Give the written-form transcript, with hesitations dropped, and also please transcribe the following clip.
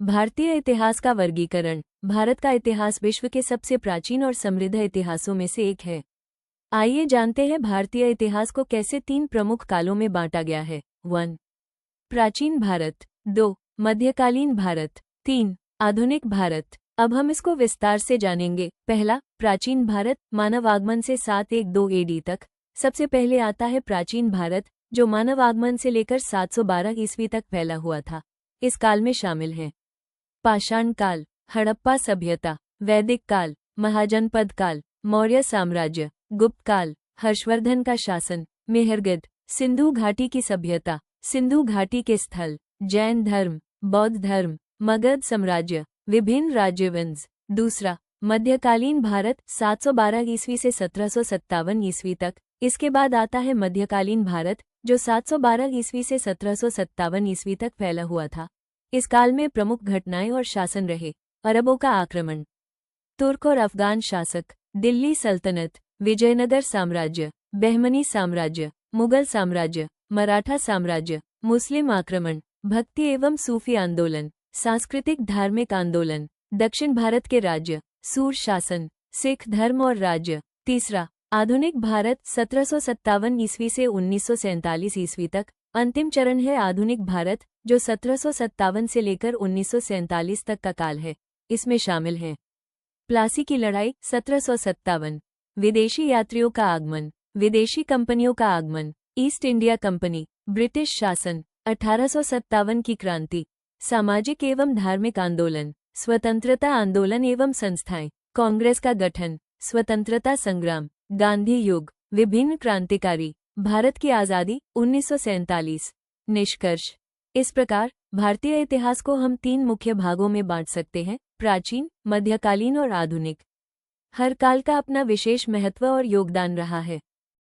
भारतीय इतिहास का वर्गीकरण। भारत का इतिहास विश्व के सबसे प्राचीन और समृद्ध इतिहासों में से एक है। आइए जानते हैं भारतीय इतिहास को कैसे 3 प्रमुख कालों में बांटा गया है। 1. प्राचीन भारत। 2. मध्यकालीन भारत। 3. आधुनिक भारत। अब हम इसको विस्तार से जानेंगे। पहला, प्राचीन भारत, मानव आगमन से 712 एडी तक। सबसे पहले आता है प्राचीन भारत, जो मानव आगमन से लेकर 712 ईस्वी तक फैला हुआ था। इस काल में शामिल हैं पाषाण काल, हड़प्पा सभ्यता, वैदिक काल, महाजनपद काल, मौर्य साम्राज्य, गुप्त काल, हर्षवर्धन का शासन, मेहरगढ़, सिंधु घाटी की सभ्यता, सिंधु घाटी के स्थल, जैन धर्म, बौद्ध धर्म, मगध साम्राज्य, विभिन्न राज्यवंश। दूसरा, मध्यकालीन भारत, 712 ईस्वी से 1757 ईस्वी तक। इसके बाद आता है मध्यकालीन भारत, जो 712 ईस्वी से 1757 ईस्वी तक फैला हुआ था। इस काल में प्रमुख घटनाएं और शासन रहे। अरबों का आक्रमण, तुर्क और अफगान शासक, दिल्ली सल्तनत, विजयनगर साम्राज्य, बहमनी साम्राज्य, मुगल साम्राज्य, मराठा साम्राज्य, मुस्लिम आक्रमण, भक्ति एवं सूफी आंदोलन, सांस्कृतिक धार्मिक आंदोलन, दक्षिण भारत के राज्य, सूर शासन, सिख धर्म और राज्य। तीसरा, आधुनिक भारत, 1757 ईस्वी से 1947 ईस्वी तक। अंतिम चरण है आधुनिक भारत, जो 1757 से लेकर 1947 तक का काल है। इसमें शामिल हैं प्लासी की लड़ाई 1757, विदेशी यात्रियों का आगमन, विदेशी कंपनियों का आगमन, ईस्ट इंडिया कंपनी, ब्रिटिश शासन, 1857 की क्रांति, सामाजिक एवं धार्मिक आंदोलन, स्वतंत्रता आंदोलन एवं संस्थाएं, कांग्रेस का गठन, स्वतंत्रता संग्राम, गांधी युग, विभिन्न क्रांतिकारी, भारत की आज़ादी 1947। निष्कर्ष। इस प्रकार भारतीय इतिहास को हम 3 मुख्य भागों में बांट सकते हैं: प्राचीन, मध्यकालीन और आधुनिक। हर काल का अपना विशेष महत्व और योगदान रहा है।